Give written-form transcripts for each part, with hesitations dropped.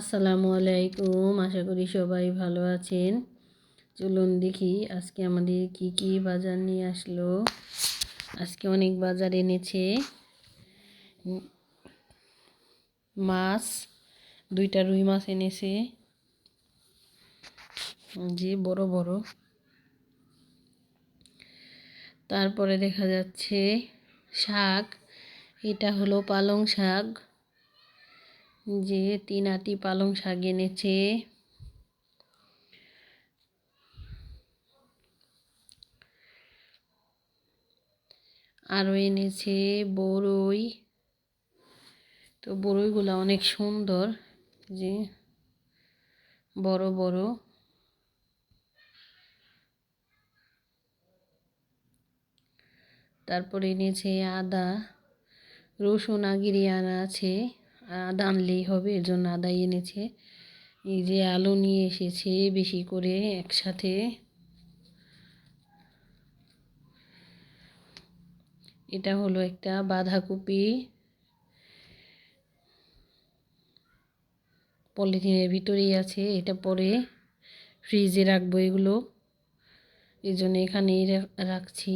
আসসালামু আলাইকুম, আশা করি সবাই ভালো আছেন। চলুন দেখি আজকে আমাদের কি কি বাজার নিয়ে আসলো। আজকে অনেক বাজার এনেছে। মাছ, 2টা রুই মাছ এনেছে, যে বড় বড়। তারপরে দেখা যাচ্ছে শাক, এটা হলো পালং শাক, যে 3 আটি পালং শাক এনেছে। আরও এনেছে বড়ই। তো বড়ইগুলো অনেক সুন্দর, যে বড় বড়। তারপরে এনেছে আদা, রসুন আগিয়ে আনা আছে, আদা আনলেই হবে, এর জন্য আদাই এনেছে। এই যে আলু নিয়ে এসেছে বেশি করে একসাথে। এটা হলো একটা বাঁধাকপি, পলিথিনের ভিতরেই আছে, এটা পরে ফ্রিজে রাখবো এগুলো, এই জন্য এখানেই রাখছি।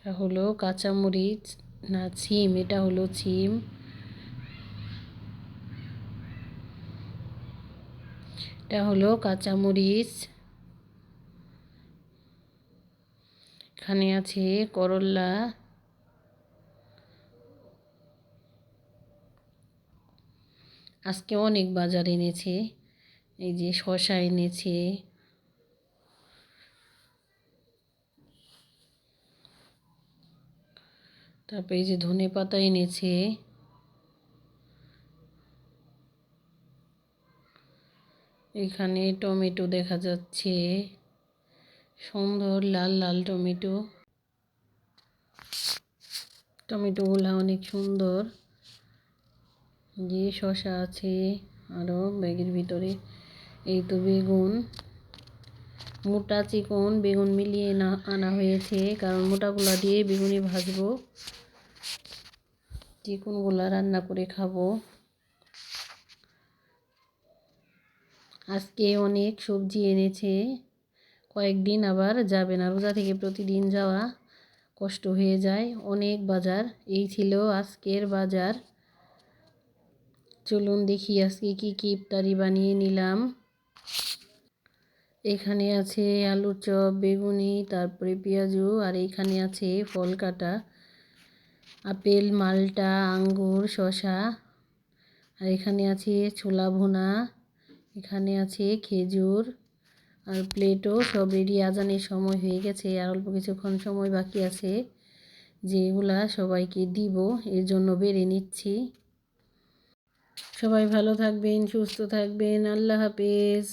এটা হলো কাঁচামরিচ, না সিম, এটা হলো সিম। এটা হলো কাঁচামরিচ। এখানে আছে করলা। আজকে অনেক বাজার এনেছে। এই যে শসা এনেছে, তারপরে এই যে ধনে পাতা এনেছে, এখানে টমেটো দেখা যাচ্ছে, সুন্দর লাল লাল টমেটো। টমেটোগুলো অনেক সুন্দর। যে শসা আছে আরও ব্যাগের ভিতরে। এই তো বেগুন, মোটা চিকন বেগুন মিলিয়ে আনা হয়েছে, কারণ মোটাগুলা দিয়ে বেগুনি ভাজবো, চিকনগুলা রান্না করে খাবো। আজকে অনেক সবজি এনেছে, কয়েকদিন আবার যাবে না, রোজা থেকে প্রতিদিন যাওয়া কষ্ট হয়ে যায়। অনেক বাজার, এই ছিল আজকের বাজার। চলুন দেখি আজকে কি কি ইফতারি বানিয়ে নিলাম। এখানে আছে আলুর চপ, বেগুনি, তারপরে পেঁয়াজু, আর এখানে আছে ফল কাটা, আপেল, মালটা, আঙ্গুর, শসা। আর এখানে আছে ছোলা ভুনা, এখানে আছে খেজুর, আর প্লেটও সব রেডি। আজানের সময় হয়ে গেছে, আর অল্প কিছুক্ষণ সময় বাকি আছে, যেগুলা সবাইকে দিব, এর জন্য বেড়ে নিচ্ছি। সবাই ভালো থাকবেন, সুস্থ থাকবেন, আল্লাহ হাফেজ।